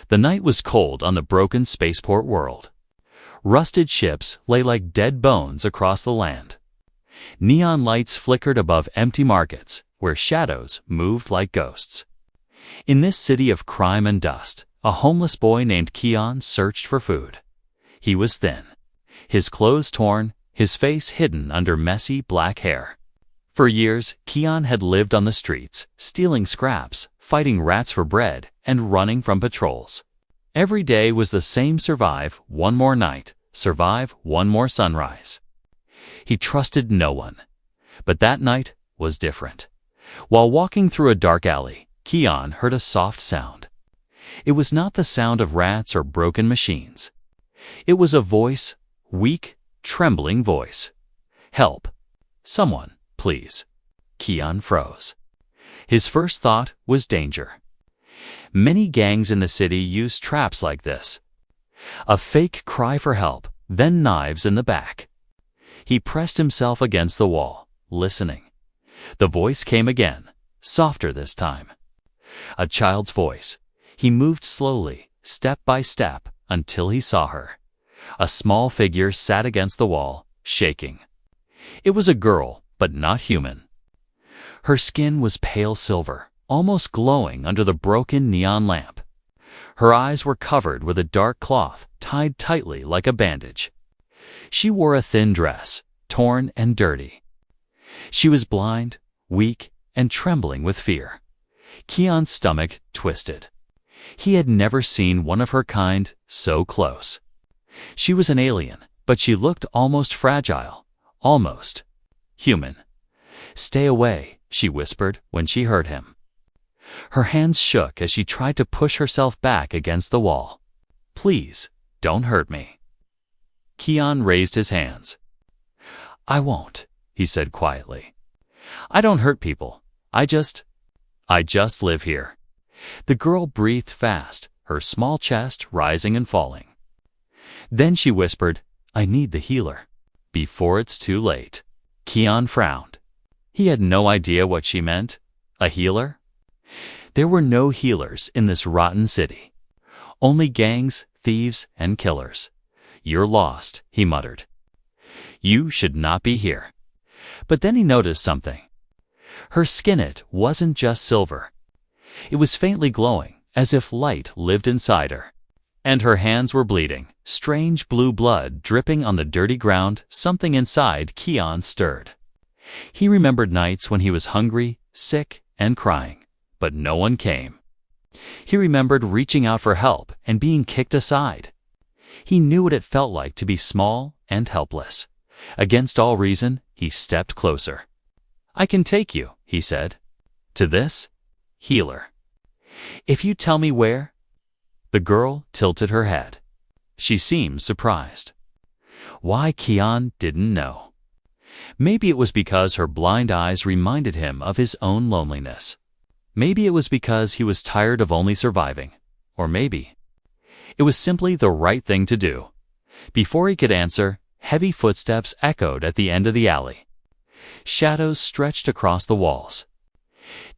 The night was cold on the broken spaceport world. Rusted ships lay like dead bones across the land. Neon lights flickered above empty markets, where shadows moved like ghosts. In this city of crime and dust, a homeless boy named Keon searched for food. He was thin, his clothes torn, his face hidden under messy black hair. For years, Keon had lived on the streets, stealing scraps, fighting rats for bread, and running from patrols. Every day was the same: survive one more night, survive one more sunrise. He trusted no one. But that night was different. While walking through a dark alley, Keon heard a soft sound. It was not the sound of rats or broken machines. It was a voice, weak, trembling voice. "Help! Someone, please." Keon froze. His first thought was danger. Many gangs in the city use traps like this. A fake cry for help, then knives in the back. He pressed himself against the wall, listening. The voice came again, softer this time. A child's voice. He moved slowly, step by step, until he saw her. A small figure sat against the wall, shaking. It was a girl, but not human. Her skin was pale silver, almost glowing under the broken neon lamp. Her eyes were covered with a dark cloth tied tightly like a bandage. She wore a thin dress, torn and dirty. She was blind, weak, and trembling with fear. Keon's stomach twisted. He had never seen one of her kind so close. She was an alien, but she looked almost fragile, almost human. "Stay away," she whispered when she heard him. Her hands shook as she tried to push herself back against the wall. "Please, don't hurt me." Keon raised his hands. "I won't," he said quietly. "I don't hurt people. I just live here." The girl breathed fast, her small chest rising and falling. Then she whispered, "I need the healer, before it's too late." Keon frowned. He had no idea what she meant. A healer? There were no healers in this rotten city. Only gangs, thieves, and killers. "You're lost," he muttered. "You should not be here." But then he noticed something. Her skin wasn't just silver. It was faintly glowing, as if light lived inside her. And her hands were bleeding, strange blue blood dripping on the dirty ground. Something inside Keon stirred. He remembered nights when he was hungry, sick, and crying, but no one came. He remembered reaching out for help and being kicked aside. He knew what it felt like to be small and helpless. Against all reason, he stepped closer. "I can take you," he said. "To this healer. If you tell me where." The girl tilted her head. She seemed surprised. Why, Keon didn't know. Maybe it was because her blind eyes reminded him of his own loneliness. Maybe it was because he was tired of only surviving. Or maybe it was simply the right thing to do. Before he could answer, heavy footsteps echoed at the end of the alley. Shadows stretched across the walls.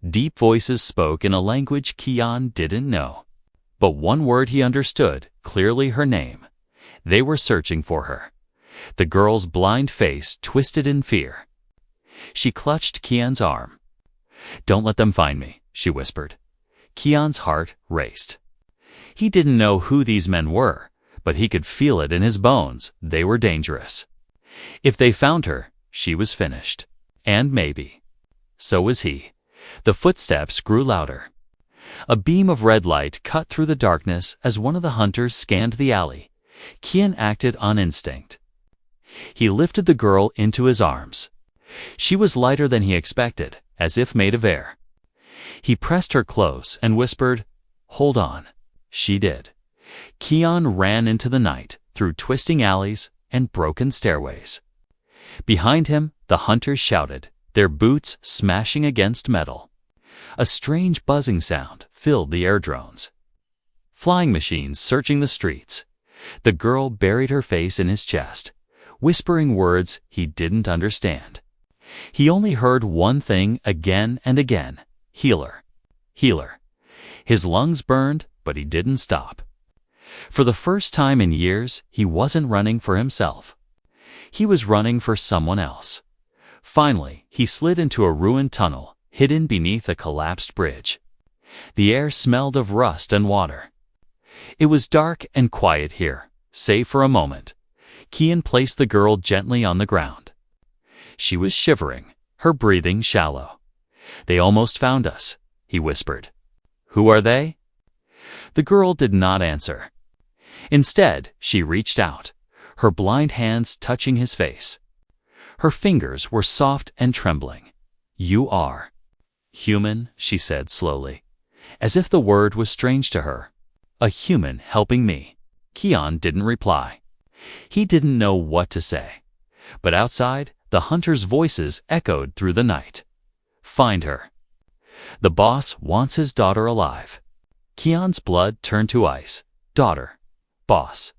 Deep voices spoke in a language Keon didn't know. But one word he understood, clearly: her name. They were searching for her. The girl's blind face twisted in fear. She clutched Keon's arm. "Don't let them find me," she whispered. Keon's heart raced. He didn't know who these men were, but he could feel it in his bones. They were dangerous. If they found her, she was finished. And maybe so was he. The footsteps grew louder. A beam of red light cut through the darkness as one of the hunters scanned the alley. Keon acted on instinct. He lifted the girl into his arms. She was lighter than he expected, as if made of air. He pressed her close and whispered, "Hold on." She did. Keon ran into the night, through twisting alleys and broken stairways. Behind him, the hunters shouted, their boots smashing against metal. A strange buzzing sound filled the air drones. Flying machines searching the streets. The girl buried her face in his chest, whispering words he didn't understand. He only heard one thing again and again: healer, healer. His lungs burned, but he didn't stop. For the first time in years, he wasn't running for himself. He was running for someone else. Finally, he slid into a ruined tunnel, hidden beneath a collapsed bridge. The air smelled of rust and water. It was dark and quiet here, save for a moment. Kian placed the girl gently on the ground. She was shivering, her breathing shallow. "They almost found us," he whispered. "Who are they?" The girl did not answer. Instead, she reached out, her blind hands touching his face. Her fingers were soft and trembling. "You are human," she said slowly, as if the word was strange to her. "A human helping me." Kian didn't reply. He didn't know what to say. But outside, the hunters' voices echoed through the night. "Find her. The boss wants his daughter alive." Kian's blood turned to ice. Daughter. Boss.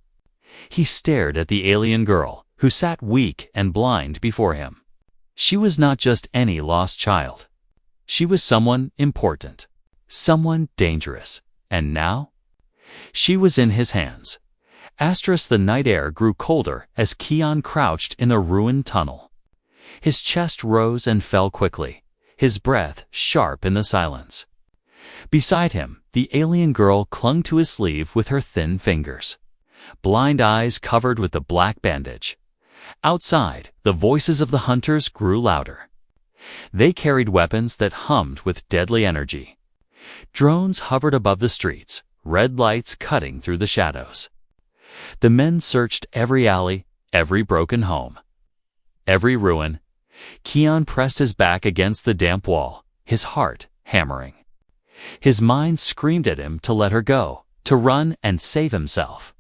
He stared at the alien girl, who sat weak and blind before him. She was not just any lost child. She was someone important, someone dangerous, and now? She was in his hands. The night air grew colder as Kian crouched in a ruined tunnel. His chest rose and fell quickly, his breath sharp in the silence. Beside him, the alien girl clung to his sleeve with her thin fingers, blind eyes covered with the black bandage. Outside, the voices of the hunters grew louder. They carried weapons that hummed with deadly energy. Drones hovered above the streets, red lights cutting through the shadows. The men searched every alley, every broken home, every ruin. Kian pressed his back against the damp wall, his heart hammering. His mind screamed at him to let her go, to run and save himself.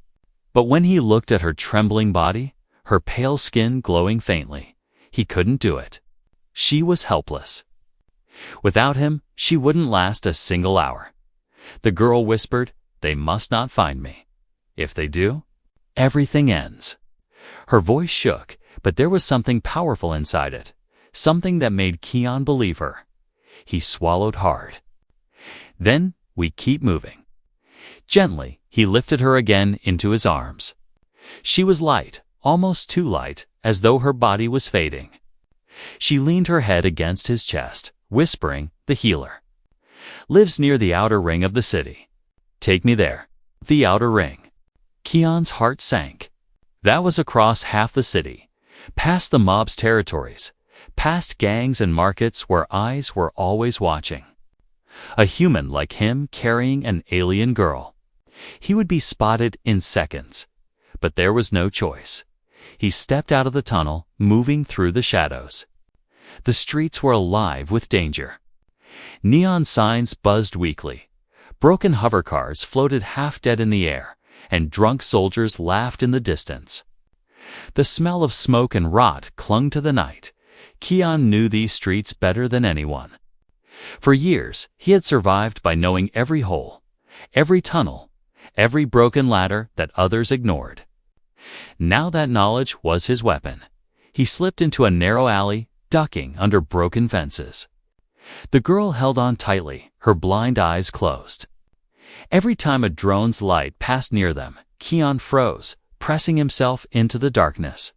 But when he looked at her trembling body, her pale skin glowing faintly, he couldn't do it. She was helpless. Without him, she wouldn't last a single hour. The girl whispered, "They must not find me. If they do, everything ends." Her voice shook, but there was something powerful inside it, something that made Kian believe her. He swallowed hard. "Then we keep moving." Gently, he lifted her again into his arms. She was light, almost too light, as though her body was fading. She leaned her head against his chest, whispering, "The healer lives near the outer ring of the city. Take me there." The outer ring. Kian's heart sank. That was across half the city, past the mob's territories, past gangs and markets where eyes were always watching. A human like him carrying an alien girl. He would be spotted in seconds. But there was no choice. He stepped out of the tunnel, moving through the shadows. The streets were alive with danger. Neon signs buzzed weakly. Broken hovercars floated half dead in the air, and drunk soldiers laughed in the distance. The smell of smoke and rot clung to the night. Kian knew these streets better than anyone. For years, he had survived by knowing every hole, every tunnel, every broken ladder that others ignored. Now that knowledge was his weapon. He slipped into a narrow alley, ducking under broken fences. The girl held on tightly, her blind eyes closed. Every time a drone's light passed near them, Kian froze, pressing himself into the darkness.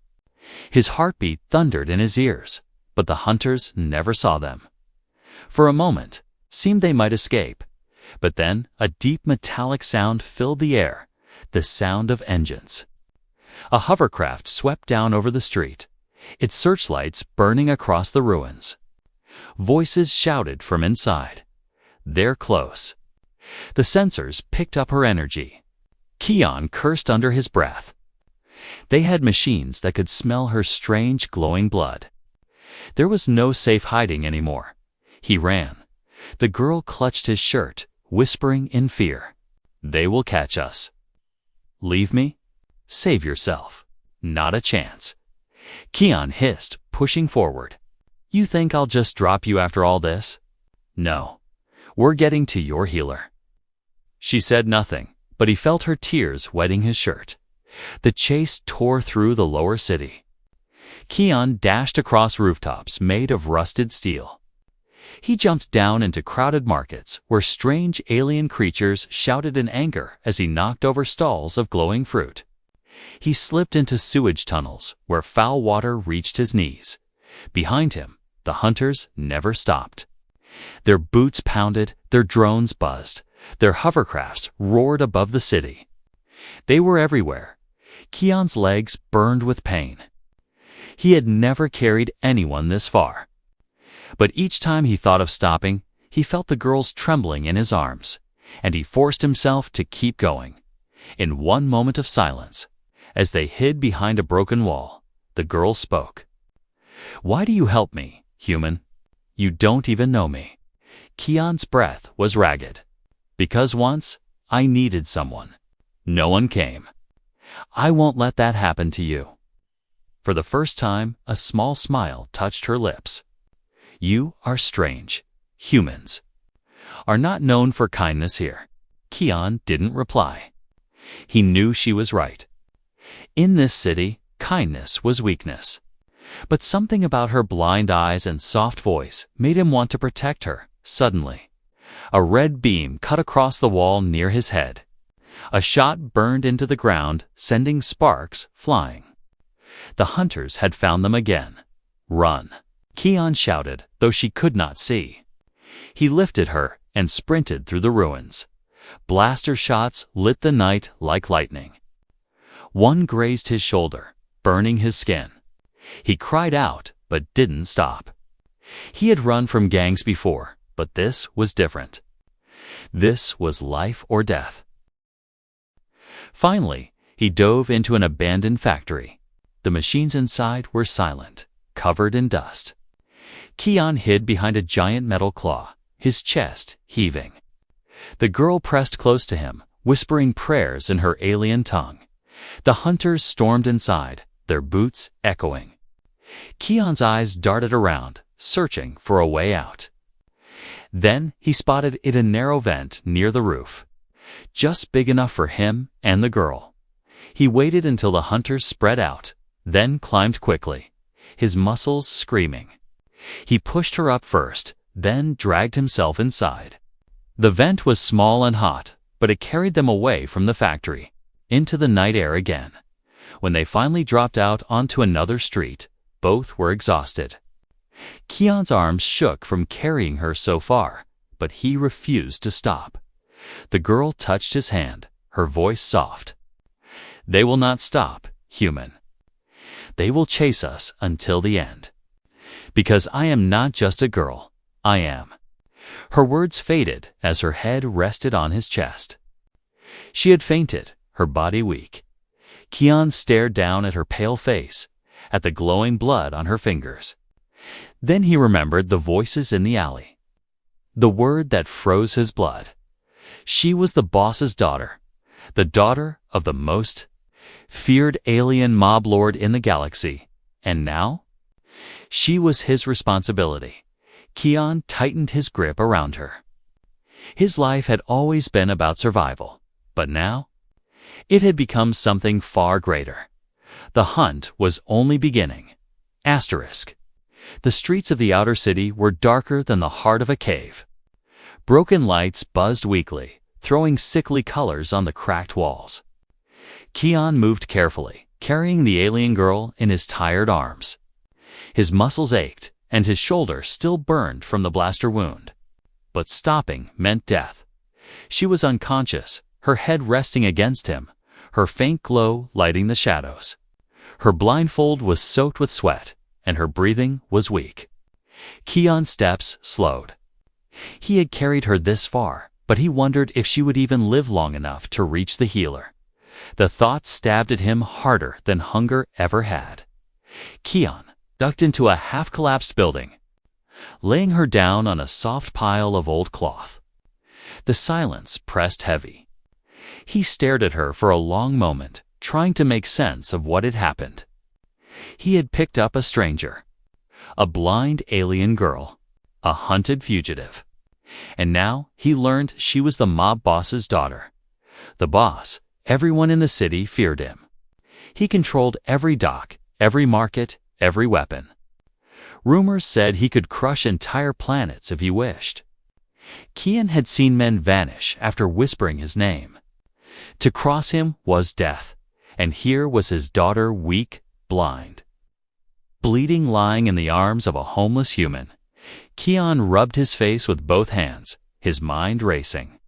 His heartbeat thundered in his ears, but the hunters never saw them. For a moment, it seemed they might escape, but then a deep metallic sound filled the air, the sound of engines. A hovercraft swept down over the street, its searchlights burning across the ruins. Voices shouted from inside. "They're close." The sensors picked up her energy. Kian cursed under his breath. They had machines that could smell her strange glowing blood. There was no safe hiding anymore. He ran. The girl clutched his shirt, whispering in fear, "They will catch us." "Leave me? Save yourself." "Not a chance." Kian hissed, pushing forward. "You think I'll just drop you after all this?" "No. We're getting to your healer." She said nothing, but he felt her tears wetting his shirt. The chase tore through the lower city. Kian dashed across rooftops made of rusted steel. He jumped down into crowded markets where strange alien creatures shouted in anger as he knocked over stalls of glowing fruit. He slipped into sewage tunnels where foul water reached his knees. Behind him, the hunters never stopped. Their boots pounded, their drones buzzed, their hovercrafts roared above the city. They were everywhere. Keon's legs burned with pain. He had never carried anyone this far. But each time he thought of stopping, he felt the girls trembling in his arms, and he forced himself to keep going. In one moment of silence, as they hid behind a broken wall, the girl spoke. "Why do you help me, human? You don't even know me." Keon's breath was ragged. "Because once, I needed someone. No one came. I won't let that happen to you." For the first time, a small smile touched her lips. "You are strange. Humans are not known for kindness here." Keon didn't reply. He knew she was right. In this city, kindness was weakness. But something about her blind eyes and soft voice made him want to protect her. Suddenly, a red beam cut across the wall near his head. A shot burned into the ground, sending sparks flying. The hunters had found them again. "Run!" Keon shouted, though she could not see. He lifted her and sprinted through the ruins. Blaster shots lit the night like lightning. One grazed his shoulder, burning his skin. He cried out, but didn't stop. He had run from gangs before, but this was different. This was life or death. Finally, he dove into an abandoned factory. The machines inside were silent, covered in dust. Keon hid behind a giant metal claw, his chest heaving. The girl pressed close to him, whispering prayers in her alien tongue. The hunters stormed inside, their boots echoing. Keon's eyes darted around, searching for a way out. Then he spotted a narrow vent near the roof, just big enough for him and the girl. He waited until the hunters spread out, then climbed quickly, his muscles screaming. He pushed her up first, then dragged himself inside. The vent was small and hot, but it carried them away from the factory, into the night air again. When they finally dropped out onto another street, both were exhausted. Keon's arms shook from carrying her so far, but he refused to stop. The girl touched his hand, her voice soft. "They will not stop, human. They will chase us until the end. Because I am not just a girl, I am." Her words faded as her head rested on his chest. She had fainted, her body weak. Keon stared down at her pale face, at the glowing blood on her fingers. Then he remembered the voices in the alley. The word that froze his blood. She was the boss's daughter, the daughter of the most feared alien mob lord in the galaxy. And now? She was his responsibility. Keon tightened his grip around her. His life had always been about survival, but now it had become something far greater. The hunt was only beginning. Asterisk. The streets of the outer city were darker than the heart of a cave. Broken lights buzzed weakly, throwing sickly colors on the cracked walls. Keon moved carefully, carrying the alien girl in his tired arms. His muscles ached, and his shoulder still burned from the blaster wound. But stopping meant death. She was unconscious, her head resting against him, her faint glow lighting the shadows. Her blindfold was soaked with sweat, and her breathing was weak. Keon's steps slowed. He had carried her this far, but he wondered if she would even live long enough to reach the healer. The thought stabbed at him harder than hunger ever had. Keon ducked into a half-collapsed building, laying her down on a soft pile of old cloth. The silence pressed heavy. He stared at her for a long moment, trying to make sense of what had happened. He had picked up a stranger, a blind alien girl, a hunted fugitive. And now he learned she was the mob boss's daughter. The boss, everyone in the city feared him. He controlled every dock, every market, every weapon. Rumors said he could crush entire planets if he wished. Kian had seen men vanish after whispering his name. To cross him was death, and here was his daughter weak, blind. Bleeding, lying in the arms of a homeless human, Kian rubbed his face with both hands, his mind racing.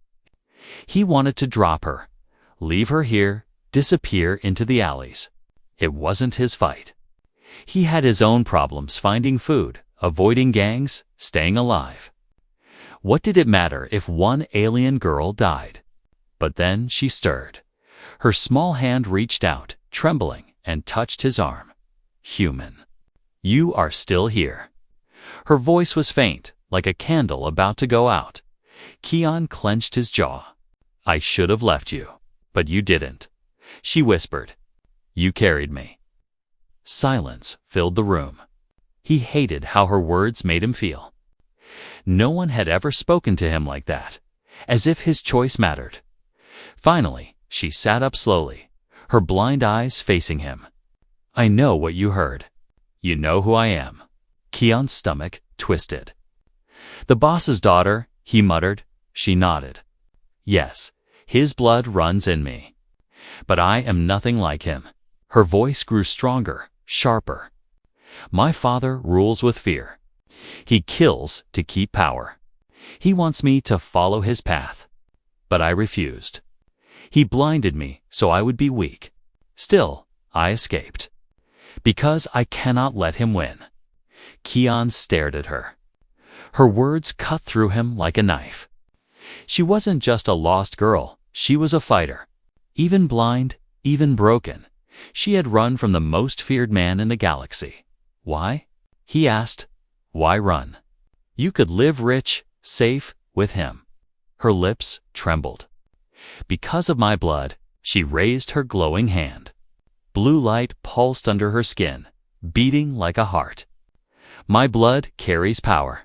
He wanted to drop her, leave her here, disappear into the alleys. It wasn't his fight. He had his own problems finding food, avoiding gangs, staying alive. What did it matter if one alien girl died? But then she stirred. Her small hand reached out, trembling, and touched his arm. Human. You are still here. Her voice was faint, like a candle about to go out. Kian clenched his jaw. I should have left you, but you didn't. She whispered. You carried me. Silence filled the room. He hated how her words made him feel. No one had ever spoken to him like that, as if his choice mattered. Finally, she sat up slowly, her blind eyes facing him. I know what you heard. You know who I am. Kian's stomach twisted. The boss's daughter, he muttered. She nodded. Yes, his blood runs in me. But I am nothing like him. Her voice grew stronger, sharper. My father rules with fear. He kills to keep power. He wants me to follow his path. But I refused. He blinded me so I would be weak. Still, I escaped. Because I cannot let him win. Kian stared at her. Her words cut through him like a knife. She wasn't just a lost girl, she was a fighter. Even blind, even broken, she had run from the most feared man in the galaxy. Why? He asked. Why run? You could live rich, safe, with him. Her lips trembled. Because of my blood, she raised her glowing hand. Blue light pulsed under her skin, beating like a heart. My blood carries power.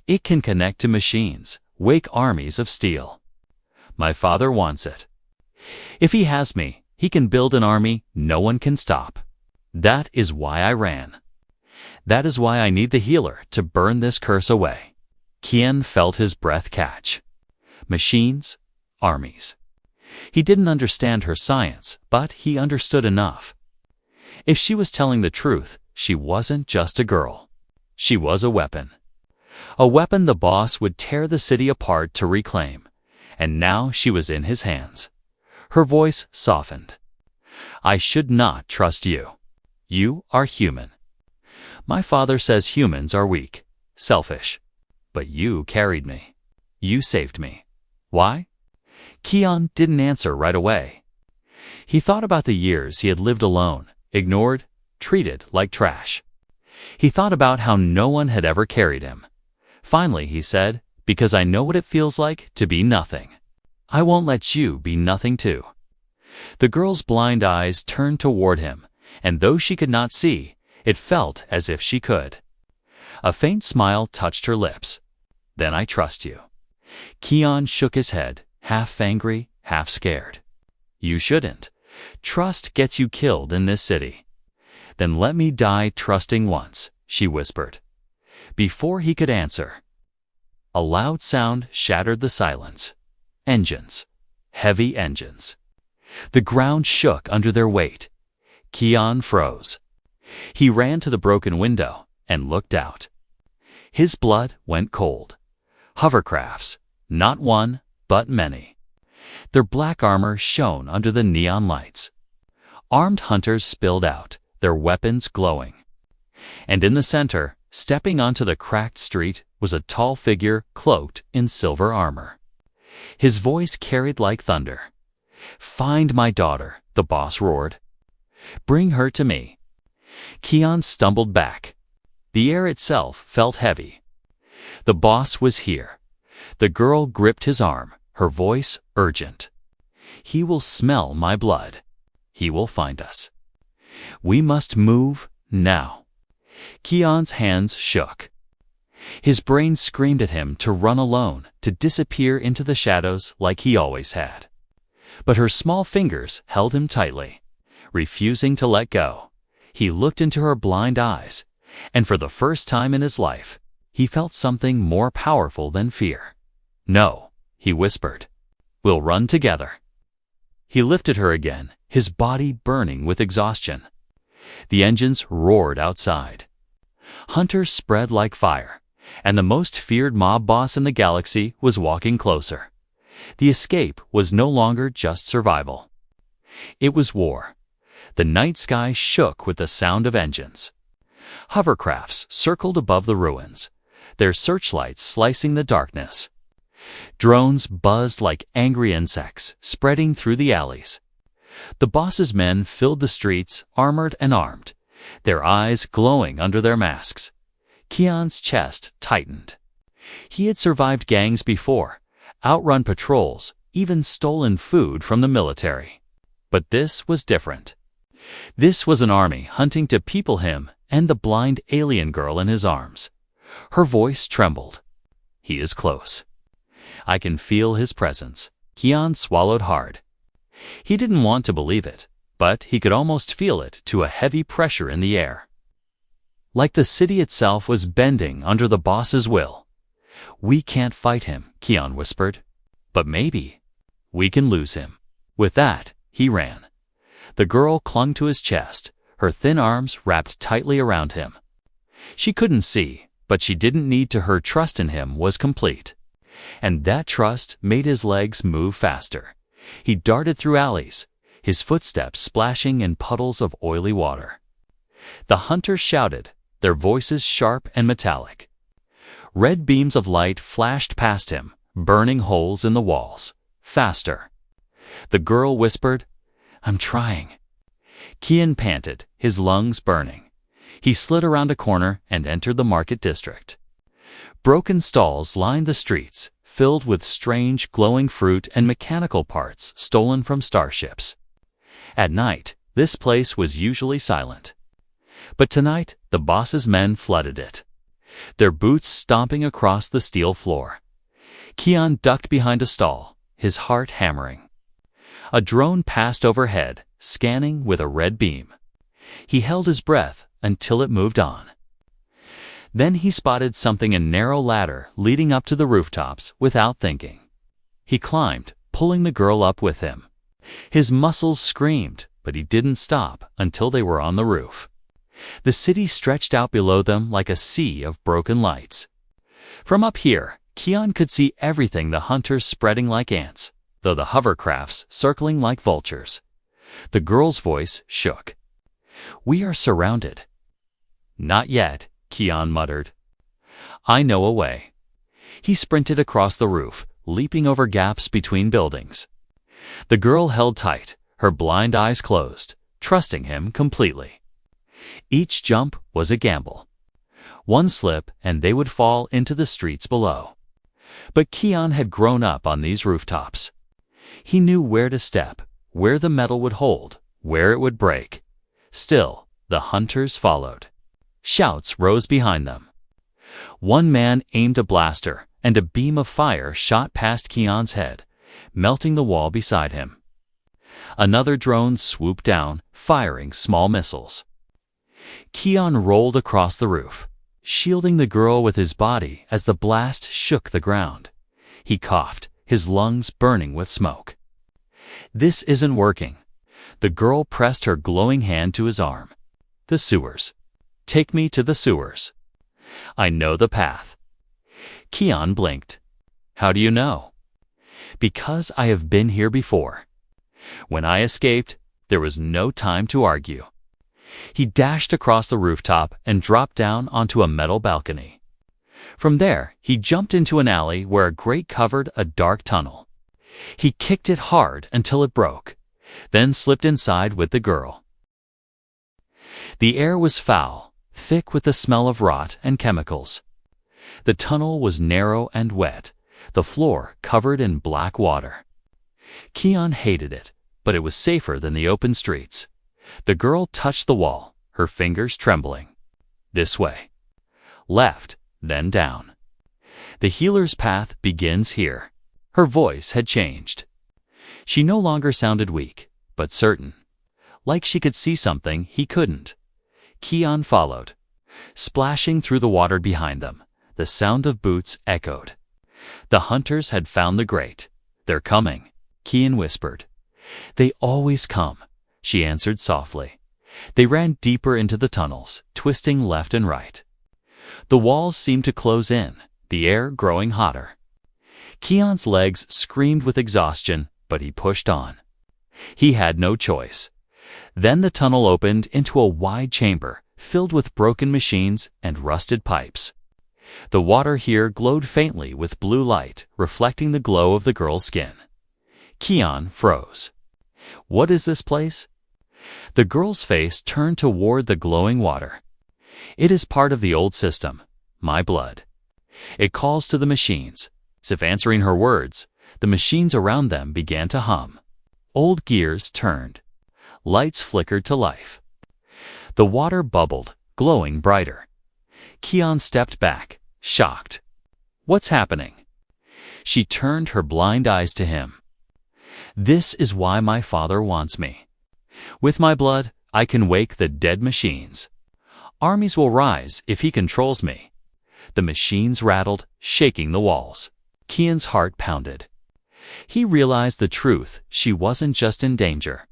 It can connect to machines, wake armies of steel. My father wants it. If he has me, he can build an army no one can stop. That is why I ran. That is why I need the healer to burn this curse away. Kian felt his breath catch. Machines, armies. He didn't understand her science, but he understood enough. If she was telling the truth, she wasn't just a girl. She was a weapon. A weapon the boss would tear the city apart to reclaim. And now she was in his hands. Her voice softened. I should not trust you. You are human. My father says humans are weak, selfish. But you carried me. You saved me. Why? Kian didn't answer right away. He thought about the years he had lived alone, ignored, treated like trash. He thought about how no one had ever carried him. Finally, he said, because I know what it feels like to be nothing. I won't let you be nothing too. The girl's blind eyes turned toward him, and though she could not see, it felt as if she could. A faint smile touched her lips. Then I trust you. Kian shook his head, half angry, half scared. You shouldn't. Trust gets you killed in this city. Then let me die trusting once, she whispered. Before he could answer, a loud sound shattered the silence. Engines. Heavy engines. The ground shook under their weight. Kian froze. He ran to the broken window and looked out. His blood went cold. Hovercrafts, not one, but many. Their black armor shone under the neon lights. Armed hunters spilled out, their weapons glowing. And in the center, stepping onto the cracked street, was a tall figure cloaked in silver armor. His voice carried like thunder. Find my daughter, the boss roared. Bring her to me. Kian stumbled back. The air itself felt heavy. The boss was here. The girl gripped his arm, her voice urgent. He will smell my blood. He will find us. We must move now. Kian's hands shook. His brain screamed at him to run alone, to disappear into the shadows like he always had. But her small fingers held him tightly, refusing to let go. He looked into her blind eyes, And for the first time in his life, he felt something more powerful than fear. "No," he whispered. "We'll run together." He lifted her again, his body burning with exhaustion. The engines roared outside. Hunters spread like fire, and the most feared mob boss in the galaxy was walking closer. The escape was no longer just survival. It was war. The night sky shook with the sound of engines. Hovercrafts circled above the ruins, their searchlights slicing the darkness. Drones buzzed like angry insects, spreading through the alleys. The boss's men filled the streets, armored and armed, their eyes glowing under their masks. Keon's chest tightened. He had survived gangs before, outrun patrols, even stolen food from the military. But this was different. This was an army hunting to people him and the blind alien girl in his arms. Her voice trembled. "He is close. I can feel his presence." Keon swallowed hard. He didn't want to believe it, but he could almost feel it to a heavy pressure in the air. Like the city itself was bending under the boss's will. "We can't fight him," Keon whispered. "But maybe we can lose him." With that, he ran. The girl clung to his chest, her thin arms wrapped tightly around him. She couldn't see, but she didn't need to. Her trust in him was complete. And that trust made his legs move faster. He darted through alleys, his footsteps splashing in puddles of oily water. The hunters shouted, their voices sharp and metallic. Red beams of light flashed past him, burning holes in the walls. Faster. The girl whispered, "I'm trying." Keon panted, his lungs burning. He slid around a corner and entered the market district. Broken stalls lined the streets, filled with strange glowing fruit and mechanical parts stolen from starships. At night, this place was usually silent. But tonight, the boss's men flooded it, their boots stomping across the steel floor. Keon ducked behind a stall, his heart hammering. A drone passed overhead, scanning with a red beam. He held his breath until it moved on. Then he spotted something, a narrow ladder leading up to the rooftops. Without thinking, he climbed, pulling the girl up with him. His muscles screamed, but he didn't stop until they were on the roof. The city stretched out below them like a sea of broken lights. From up here, Keon could see everything, the hunters spreading like ants, though the hovercrafts circling like vultures. The girl's voice shook. "We are surrounded." "Not yet," Keon muttered. "I know a way." He sprinted across the roof, leaping over gaps between buildings. The girl held tight, her blind eyes closed, trusting him completely. Each jump was a gamble. One slip and they would fall into the streets below. But Keon had grown up on these rooftops. He knew where to step, where the metal would hold, where it would break. Still, the hunters followed. Shouts rose behind them. One man aimed a blaster, and a beam of fire shot past Keon's head, melting the wall beside him. Another drone swooped down, firing small missiles. Keon rolled across the roof, shielding the girl with his body as the blast shook the ground. He coughed, his lungs burning with smoke. "This isn't working." The girl pressed her glowing hand to his arm. "The sewers. Take me to the sewers. I know the path." Keon blinked. "How do you know?" "Because I have been here before. When I escaped, there was no time to argue." He dashed across the rooftop and dropped down onto a metal balcony. From there, he jumped into an alley where a grate covered a dark tunnel. He kicked it hard until it broke, then slipped inside with the girl. The air was foul, thick with the smell of rot and chemicals. The tunnel was narrow and wet, the floor covered in black water. Keon hated it, but it was safer than the open streets. The girl touched the wall, her fingers trembling. "This way. Left, then down. The healer's path begins here." Her voice had changed. She no longer sounded weak, but certain. Like she could see something he couldn't. Keon followed. Splashing through the water behind them, the sound of boots echoed. The hunters had found the grate. "They're coming," Kian whispered. "They always come," she answered softly. They ran deeper into the tunnels, twisting left and right. The walls seemed to close in, the air growing hotter. Kian's legs screamed with exhaustion, but he pushed on. He had no choice. Then the tunnel opened into a wide chamber filled with broken machines and rusted pipes. The water here glowed faintly with blue light, reflecting the glow of the girl's skin. Kian froze. "What is this place?" The girl's face turned toward the glowing water. "It is part of the old system, my blood. It calls to the machines." As if answering her words, the machines around them began to hum. Old gears turned. Lights flickered to life. The water bubbled, glowing brighter. Kian stepped back, shocked. "What's happening?" She turned her blind eyes to him. "This is why my father wants me. With my blood, I can wake the dead machines. Armies will rise if he controls me." The machines rattled, shaking the walls. Kian's heart pounded. He realized the truth. She wasn't just in danger.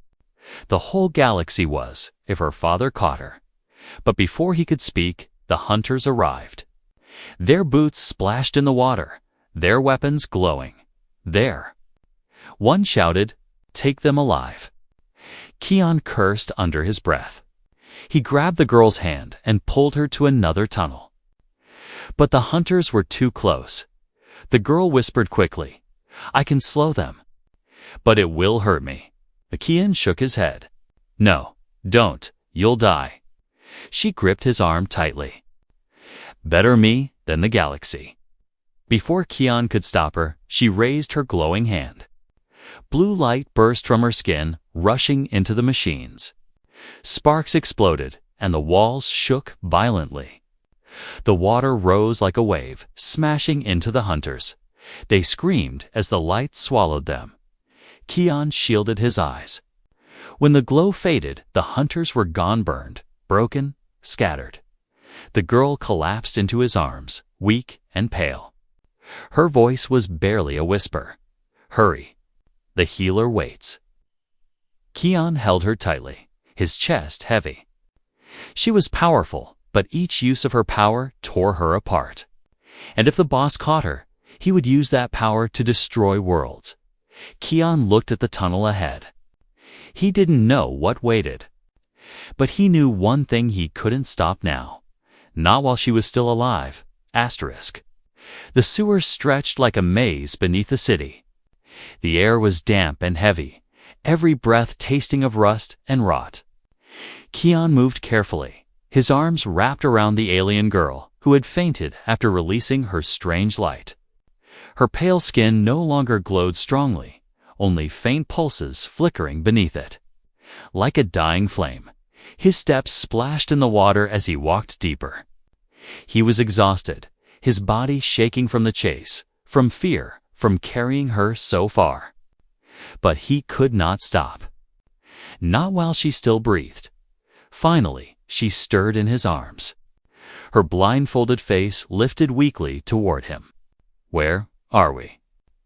The whole galaxy was, if her father caught her. But before he could speak, the hunters arrived. Their boots splashed in the water, their weapons glowing. "There!" One shouted, "Take them alive." Kian cursed under his breath. He grabbed the girl's hand and pulled her to another tunnel. But the hunters were too close. The girl whispered quickly, "I can slow them." "But it will hurt me." Kian shook his head. "No, don't. You'll die." She gripped his arm tightly. "Better me than the galaxy." Before Kian could stop her, she raised her glowing hand. Blue light burst from her skin, rushing into the machines. Sparks exploded, and the walls shook violently. The water rose like a wave, smashing into the hunters. They screamed as the light swallowed them. Kian shielded his eyes. When the glow faded, the hunters were gone, burned, broken, scattered. The girl collapsed into his arms, weak and pale. Her voice was barely a whisper. "Hurry. The healer waits." Kian held her tightly, his chest heavy. She was powerful, but each use of her power tore her apart. And if the boss caught her, he would use that power to destroy worlds. Kian looked at the tunnel ahead. He didn't know what waited. But he knew one thing: he couldn't stop now. Not while she was still alive. The sewers stretched like a maze beneath the city. The air was damp and heavy, every breath tasting of rust and rot. Kian moved carefully, his arms wrapped around the alien girl, who had fainted after releasing her strange light. Her pale skin no longer glowed strongly, only faint pulses flickering beneath it. Like a dying flame, his steps splashed in the water as he walked deeper. He was exhausted, his body shaking from the chase, from fear, from carrying her so far. But he could not stop. Not while she still breathed. Finally, she stirred in his arms. Her blindfolded face lifted weakly toward him. "Where are we?"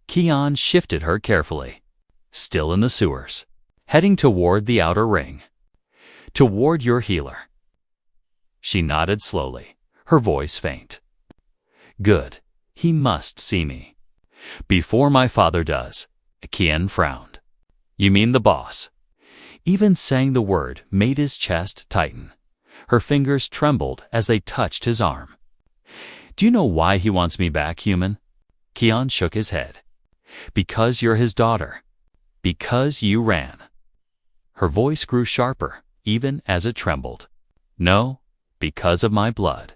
Kian shifted her carefully. "Still in the sewers. Heading toward the outer ring. Toward your healer." She nodded slowly, her voice faint. "Good. He must see me. Before my father does." Kian frowned. "You mean the boss?" Even saying the word made his chest tighten. Her fingers trembled as they touched his arm. "Do you know why he wants me back, human?" Kian shook his head. "Because you're his daughter. Because you ran." Her voice grew sharper, even as it trembled. "No, because of my blood.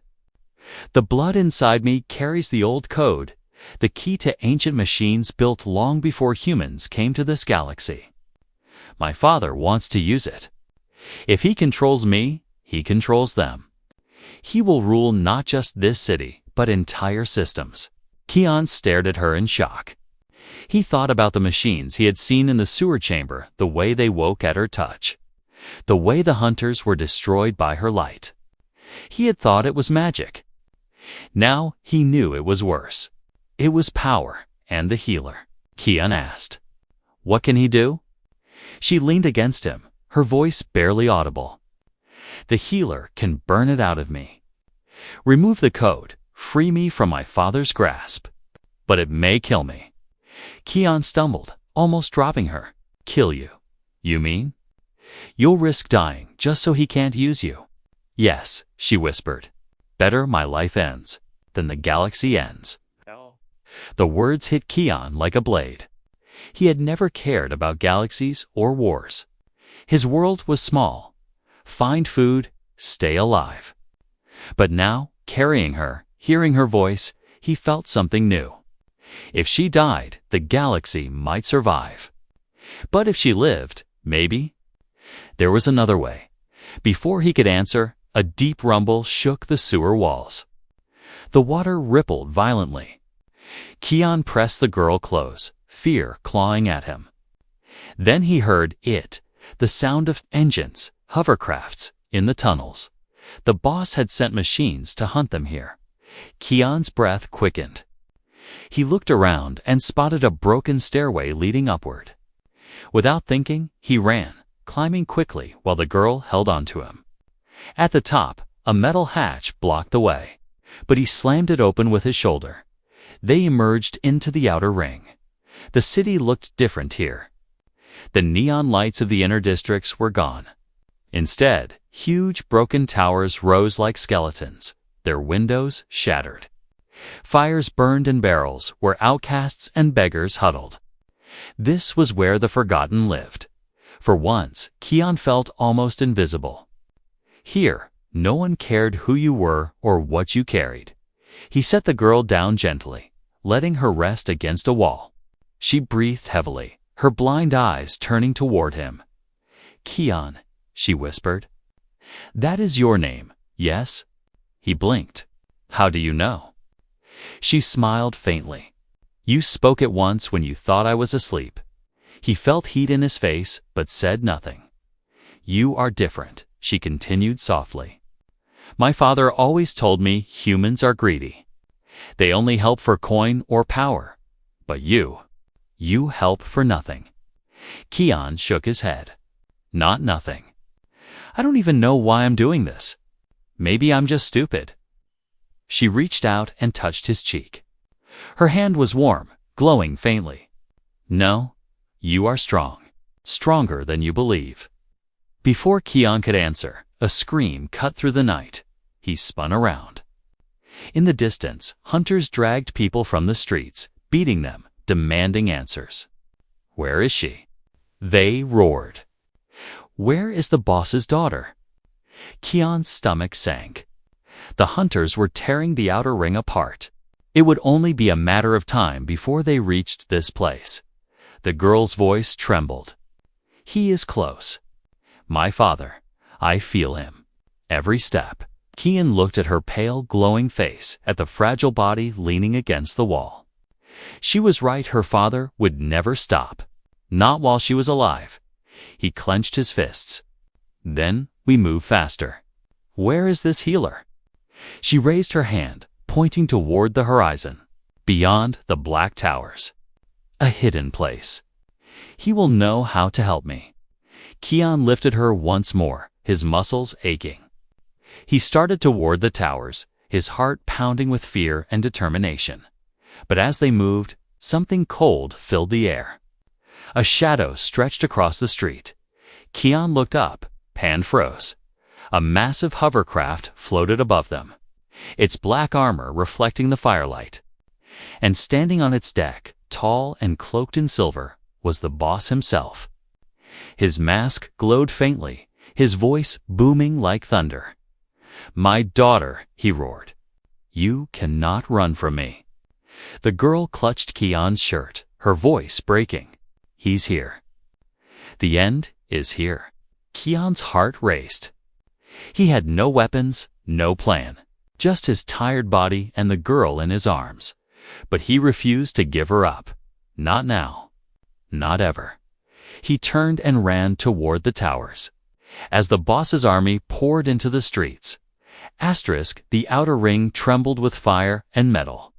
The blood inside me carries the old code, the key to ancient machines built long before humans came to this galaxy. My father wants to use it. If he controls me, he controls them. He will rule not just this city, but entire systems." Kian stared at her in shock. He thought about the machines he had seen in the sewer chamber, the way they woke at her touch, the way the hunters were destroyed by her light. He had thought it was magic. Now he knew it was worse. It was power and the healer. Kian asked, "What can he do?" She leaned against him, her voice barely audible. "The healer can burn it out of me. Remove the code, free me from my father's grasp. But it may kill me." Kian stumbled, almost dropping her. "Kill you? You mean? You'll risk dying just so he can't use you?" "Yes," she whispered. "Better my life ends than the galaxy ends." No. The words hit Kian like a blade. He had never cared about galaxies or wars. His world was small. Find food, stay alive. But now, carrying her, hearing her voice, he felt something new. If she died, the galaxy might survive. But if she lived, maybe? There was another way. Before he could answer, a deep rumble shook the sewer walls. The water rippled violently. Kian pressed the girl close, fear clawing at him. Then he heard the sound of engines, hovercrafts, in the tunnels. The boss had sent machines to hunt them here. Kian's breath quickened. He looked around and spotted a broken stairway leading upward. Without thinking, he ran, climbing quickly while the girl held on to him. At the top, a metal hatch blocked the way, but he slammed it open with his shoulder. They emerged into the outer ring. The city looked different here. The neon lights of the inner districts were gone. Instead, huge broken towers rose like skeletons, their windows shattered. Fires burned in barrels where outcasts and beggars huddled. This was where the forgotten lived. For once, Kian felt almost invisible. Here, no one cared who you were or what you carried. He set the girl down gently, letting her rest against a wall. She breathed heavily, her blind eyes turning toward him. "Kian," she whispered. "That is your name, yes?" He blinked. "How do you know?" She smiled faintly. "You spoke it once when you thought I was asleep." He felt heat in his face, but said nothing. "You are different," she continued softly. "My father always told me humans are greedy. They only help for coin or power. But you help for nothing." Kian shook his head. "Not nothing. I don't even know why I'm doing this. Maybe I'm just stupid." She reached out and touched his cheek. Her hand was warm, glowing faintly. "No, you are strong. Stronger than you believe." Before Kian could answer, a scream cut through the night. He spun around. In the distance, hunters dragged people from the streets, beating them, demanding answers. "Where is she?" They roared. "Where is the boss's daughter?" Kian's stomach sank. The hunters were tearing the outer ring apart. It would only be a matter of time before they reached this place. The girl's voice trembled. "He is close. My father. I feel him. Every step." Kian looked at her pale, glowing face, at the fragile body leaning against the wall. She was right, her father would never stop. Not while she was alive. He clenched his fists. "Then we move faster. Where is this healer?" She raised her hand, pointing toward the horizon, beyond the black towers. "A hidden place. He will know how to help me." Kian lifted her once more, his muscles aching. He started toward the towers, his heart pounding with fear and determination. But as they moved, something cold filled the air. A shadow stretched across the street. Kian looked up, hand froze. A massive hovercraft floated above them, its black armor reflecting the firelight. And standing on its deck, tall and cloaked in silver, was the boss himself. His mask glowed faintly, his voice booming like thunder. "My daughter," he roared. "You cannot run from me." The girl clutched Kian's shirt, her voice breaking. "He's here. The end is here." Kian's heart raced. He had no weapons, no plan, just his tired body and the girl in his arms. But he refused to give her up. Not now. Not ever. He turned and ran toward the towers. As the boss's army poured into the streets, The outer ring trembled with fire and metal.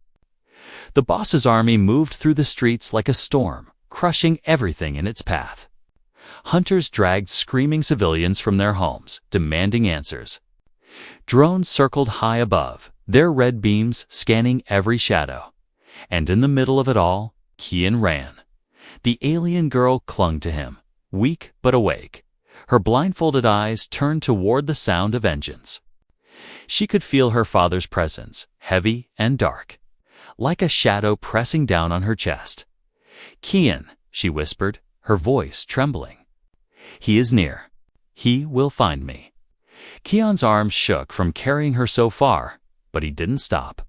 The boss's army moved through the streets like a storm, crushing everything in its path. Hunters dragged screaming civilians from their homes, demanding answers. Drones circled high above, their red beams scanning every shadow. And in the middle of it all, Kian ran. The alien girl clung to him, weak but awake, her blindfolded eyes turned toward the sound of engines. She could feel her father's presence, heavy and dark, like a shadow pressing down on her chest. "Kian," she whispered, her voice trembling. "He is near. He will find me." Kian's arms shook from carrying her so far, but he didn't stop.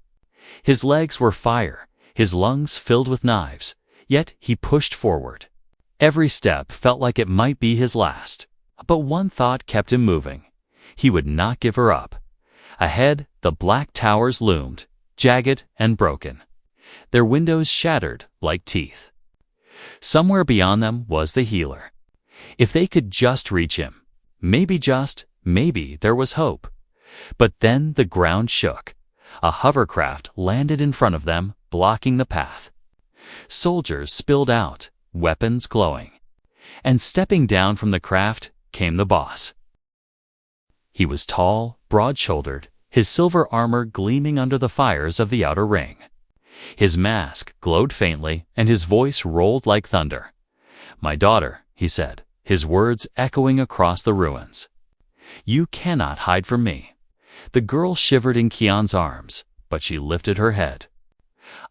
His legs were fire, his lungs filled with knives, yet he pushed forward. Every step felt like it might be his last, but one thought kept him moving. He would not give her up. Ahead, the black towers loomed, jagged and broken, their windows shattered like teeth. Somewhere beyond them was the healer. If they could just reach him, maybe there was hope. But then the ground shook. A hovercraft landed in front of them, blocking the path. Soldiers spilled out, weapons glowing. And stepping down from the craft came the boss. He was tall, broad-shouldered, his silver armor gleaming under the fires of the outer ring. His mask glowed faintly, and his voice rolled like thunder. "My daughter," he said, his words echoing across the ruins. "You cannot hide from me." The girl shivered in Kian's arms, but she lifted her head.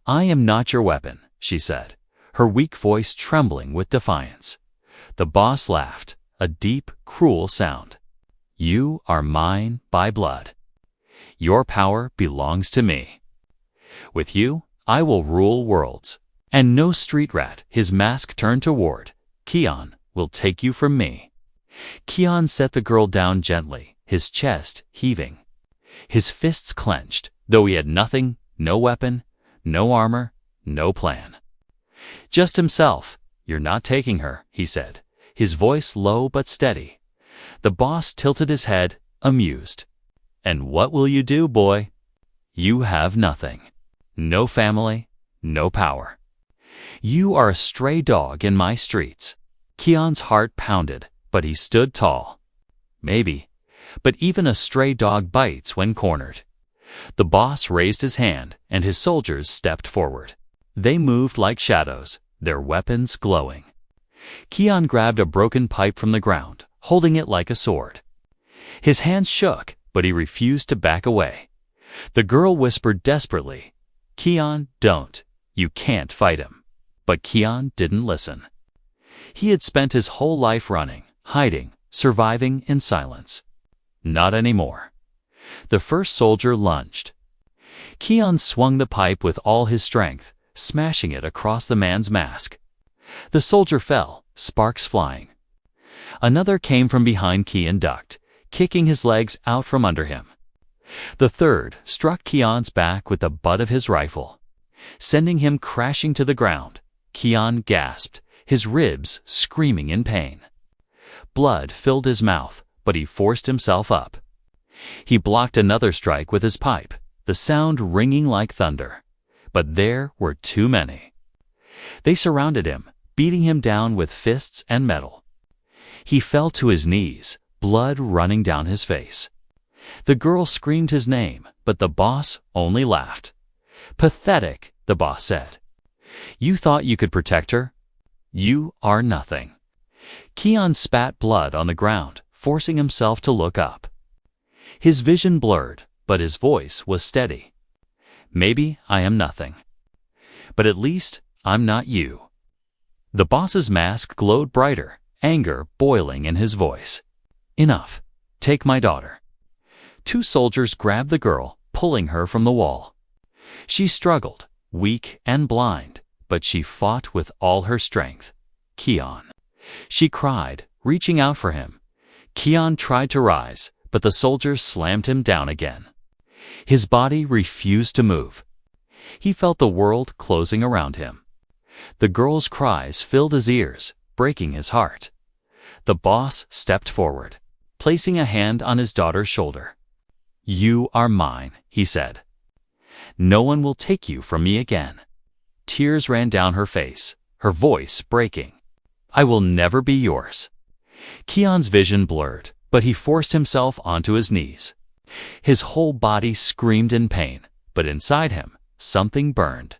"I am not your weapon," she said, her weak voice trembling with defiance. The boss laughed, a deep, cruel sound. "You are mine by blood. Your power belongs to me. With you, I will rule worlds. And no street rat," his mask turned toward, "Kian, will take you from me." Kian set the girl down gently, his chest heaving. His fists clenched, though he had nothing, no weapon, no armor, no plan. "Just himself. You're not taking her," he said, his voice low but steady. The boss tilted his head, amused. "And what will you do, boy? You have nothing. No family, no power. You are a stray dog in my streets." Kian's heart pounded, but he stood tall. "Maybe, but even a stray dog bites when cornered." The boss raised his hand, and his soldiers stepped forward. They moved like shadows, their weapons glowing. Kian grabbed a broken pipe from the ground, holding it like a sword. His hands shook, but he refused to back away. The girl whispered desperately, "Kian, don't. You can't fight him." But Kian didn't listen. He had spent his whole life running, hiding, surviving in silence. Not anymore. The first soldier lunged. Kian swung the pipe with all his strength, smashing it across the man's mask. The soldier fell, sparks flying. Another came from behind Kian, ducked, kicking his legs out from under him. The third struck Kian's back with the butt of his rifle, sending him crashing to the ground. Kian gasped, his ribs screaming in pain. Blood filled his mouth, but he forced himself up. He blocked another strike with his pipe, the sound ringing like thunder. But there were too many. They surrounded him, beating him down with fists and metal. He fell to his knees, blood running down his face. The girl screamed his name, but the boss only laughed. "Pathetic," the boss said. "You thought you could protect her? You are nothing." Kian spat blood on the ground, forcing himself to look up. His vision blurred, but his voice was steady. "Maybe I am nothing. But at least I'm not you." The boss's mask glowed brighter, anger boiling in his voice. "Enough. Take my daughter." Two soldiers grabbed the girl, pulling her from the wall. She struggled, weak and blind, but she fought with all her strength. "Kian," she cried, reaching out for him. Kian tried to rise, but the soldiers slammed him down again. His body refused to move. He felt the world closing around him. The girl's cries filled his ears, breaking his heart. The boss stepped forward, placing a hand on his daughter's shoulder. "You are mine," he said. "No one will take you from me again." Tears ran down her face, her voice breaking. "I will never be yours." Keon's vision blurred, but he forced himself onto his knees. His whole body screamed in pain, but inside him, something burned.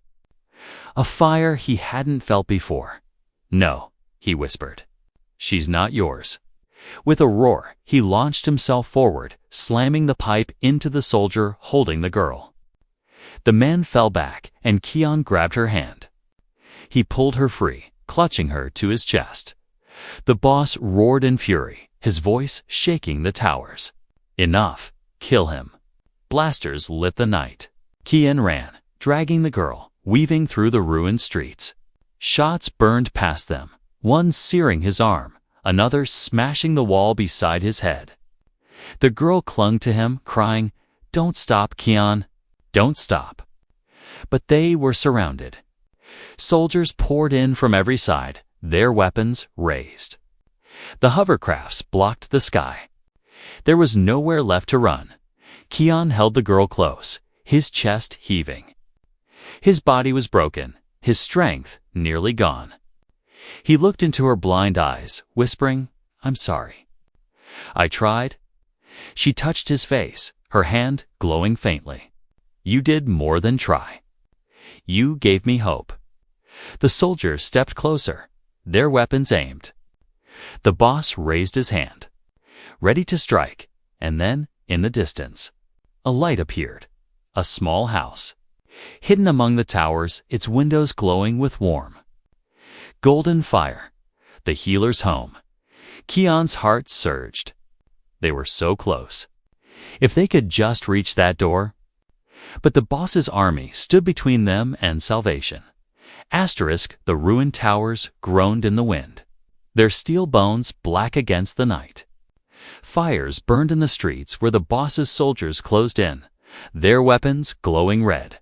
A fire he hadn't felt before. "No," he whispered. "She's not yours." With a roar, he launched himself forward, slamming the pipe into the soldier holding the girl. The man fell back, and Keon grabbed her hand. He pulled her free, clutching her to his chest. The boss roared in fury, his voice shaking the towers. "Enough! Kill him!" Blasters lit the night. Keon ran, dragging the girl, weaving through the ruined streets. Shots burned past them, one searing his arm, another smashing the wall beside his head. The girl clung to him, crying, "Don't stop, Keon! Don't stop!" But they were surrounded. Soldiers poured in from every side, their weapons raised. The hovercrafts blocked the sky. There was nowhere left to run. Keon held the girl close, his chest heaving. His body was broken, his strength nearly gone. He looked into her blind eyes, whispering, "I'm sorry." "I tried." She touched his face, her hand glowing faintly. "You did more than try. You gave me hope." The soldiers stepped closer, their weapons aimed. The boss raised his hand, ready to strike, and then, in the distance, a light appeared, a small house. Hidden among the towers, its windows glowing with warm, golden fire, the healer's home. Keon's heart surged. They were so close. If they could just reach that door. But the boss's army stood between them and salvation. The ruined towers groaned in the wind, their steel bones black against the night. Fires burned in the streets where the boss's soldiers closed in, their weapons glowing red.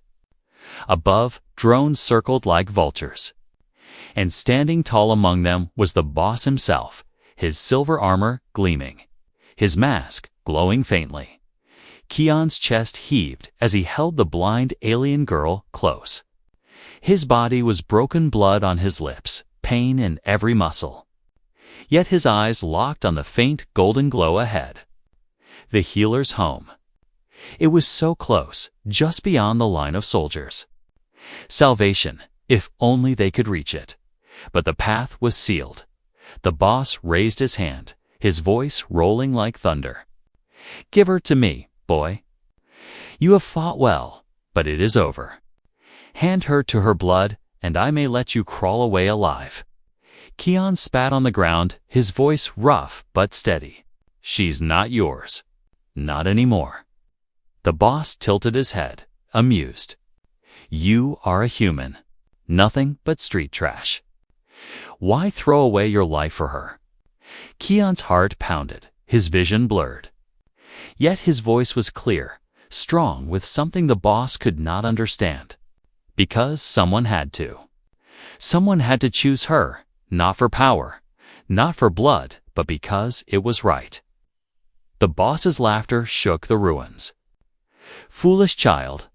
Above, drones circled like vultures. And standing tall among them was the boss himself, his silver armor gleaming, his mask glowing faintly. Keon's chest heaved as he held the blind alien girl close. His body was broken blood on his lips, pain in every muscle. Yet his eyes locked on the faint golden glow ahead. The healer's home. It was so close, just beyond the line of soldiers. Salvation, if only they could reach it. But the path was sealed. The boss raised his hand, his voice rolling like thunder. "Give her to me, boy. You have fought well, but it is over. Hand her to her blood, and I may let you crawl away alive." Keon spat on the ground, his voice rough but steady. "She's not yours. Not anymore." The boss tilted his head, amused. "You are a human. Nothing but street trash. Why throw away your life for her?" Keon's heart pounded, his vision blurred. Yet his voice was clear, strong with something the boss could not understand. Because someone had to. Someone had to choose her, not for power, not for blood, but because it was right. The boss's laughter shook the ruins. "Foolish child.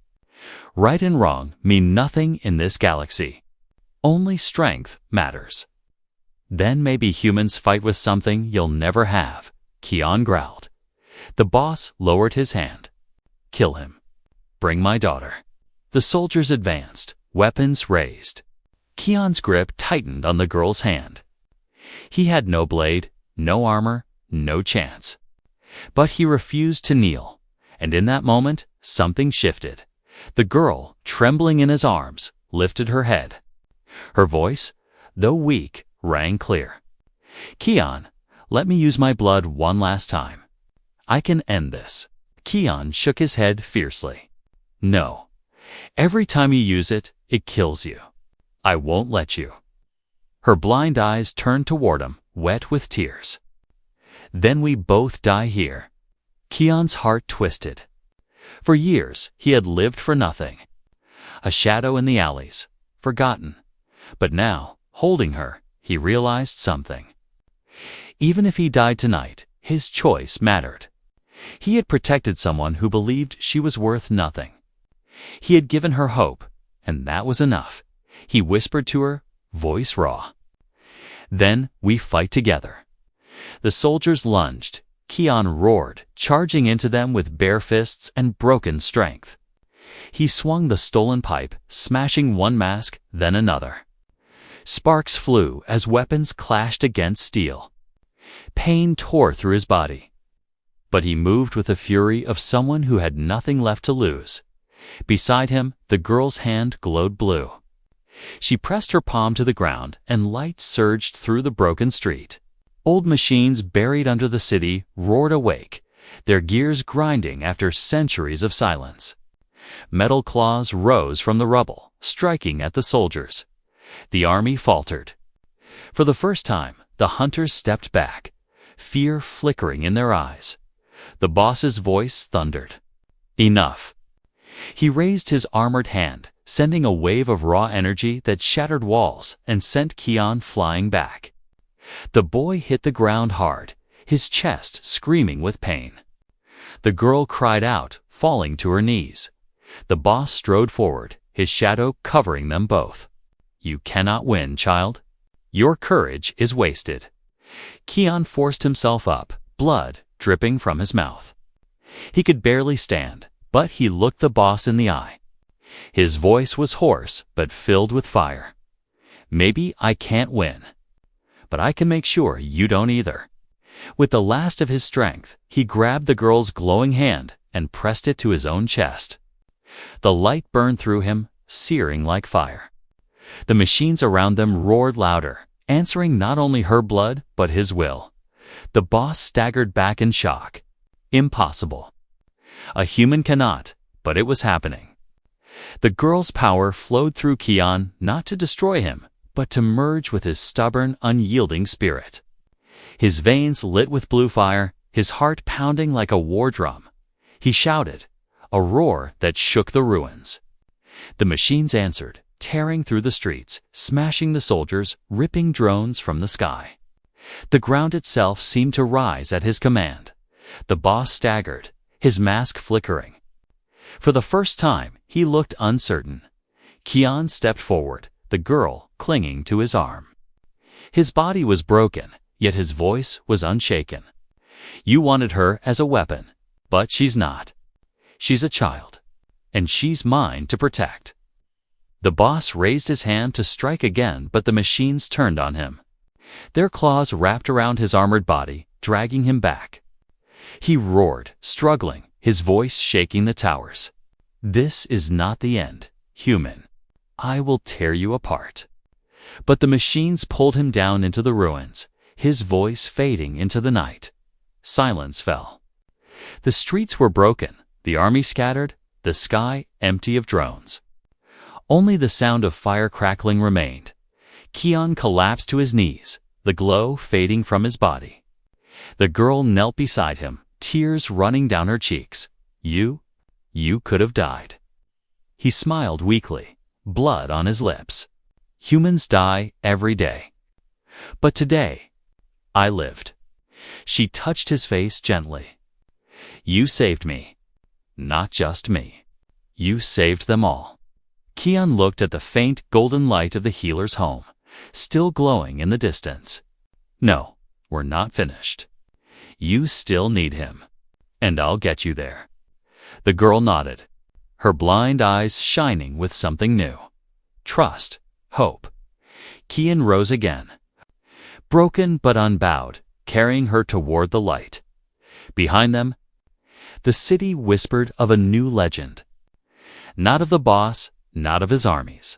Right and wrong mean nothing in this galaxy. Only strength matters." "Then maybe humans fight with something you'll never have," Keon growled. The boss lowered his hand. "Kill him. Bring my daughter." The soldiers advanced, weapons raised. Keon's grip tightened on the girl's hand. He had no blade, no armor, no chance. But he refused to kneel, and in that moment, something shifted. The girl, trembling in his arms, lifted her head. Her voice, though weak, rang clear. "Keon, let me use my blood one last time. I can end this." Keon shook his head fiercely. "No. Every time you use it, it kills you. I won't let you." Her blind eyes turned toward him, wet with tears. "Then we both die here." Keon's heart twisted. For years, he had lived for nothing. A shadow in the alleys, forgotten. But now, holding her, he realized something. Even if he died tonight, his choice mattered. He had protected someone who believed she was worth nothing. He had given her hope, and that was enough. He whispered to her, voice raw. "Then we fight together." The soldiers lunged. Keon roared, charging into them with bare fists and broken strength. He swung the stolen pipe, smashing one mask, then another. Sparks flew as weapons clashed against steel. Pain tore through his body. But he moved with the fury of someone who had nothing left to lose. Beside him, the girl's hand glowed blue. She pressed her palm to the ground, and light surged through the broken street. Old machines buried under the city roared awake, their gears grinding after centuries of silence. Metal claws rose from the rubble, striking at the soldiers. The army faltered. For the first time, the hunters stepped back, fear flickering in their eyes. The boss's voice thundered. Enough. He raised his armored hand, sending a wave of raw energy that shattered walls and sent Keon flying back. The boy hit the ground hard, his chest screaming with pain. The girl cried out, falling to her knees. The boss strode forward, his shadow covering them both. "You cannot win, child. Your courage is wasted." Keon forced himself up, blood dripping from his mouth. He could barely stand, but he looked the boss in the eye. His voice was hoarse, but filled with fire. "Maybe I can't win, but I can make sure you don't either." With the last of his strength, he grabbed the girl's glowing hand and pressed it to his own chest. The light burned through him, searing like fire. The machines around them roared louder, answering not only her blood, but his will. The boss staggered back in shock. Impossible. A human cannot, but it was happening. The girl's power flowed through Keon not to destroy him, but to merge with his stubborn, unyielding spirit. His veins lit with blue fire, his heart pounding like a war drum. He shouted, a roar that shook the ruins. The machines answered, tearing through the streets, smashing the soldiers, ripping drones from the sky. The ground itself seemed to rise at his command. The boss staggered, his mask flickering. For the first time, he looked uncertain. Keon stepped forward, the girl clinging to his arm. His body was broken, yet his voice was unshaken. "You wanted her as a weapon, but she's not. She's a child, and she's mine to protect." The boss raised his hand to strike again, but the machines turned on him. Their claws wrapped around his armored body, dragging him back. He roared, struggling, his voice shaking the towers. "This is not the end, human. I will tear you apart." But the machines pulled him down into the ruins, his voice fading into the night. Silence fell. The streets were broken, the army scattered, the sky empty of drones. Only the sound of fire crackling remained. Keon collapsed to his knees, the glow fading from his body. The girl knelt beside him, tears running down her cheeks. You could have died." He smiled weakly, blood on his lips. "Humans die every day. But today, I lived." She touched his face gently. "You saved me. Not just me. You saved them all." Keon looked at the faint golden light of the healer's home, still glowing in the distance. "No, we're not finished. You still need him, and I'll get you there." The girl nodded, her blind eyes shining with something new. Trust, hope. Keon rose again, broken but unbowed, carrying her toward the light. Behind them, the city whispered of a new legend. Not of the boss, not of his armies,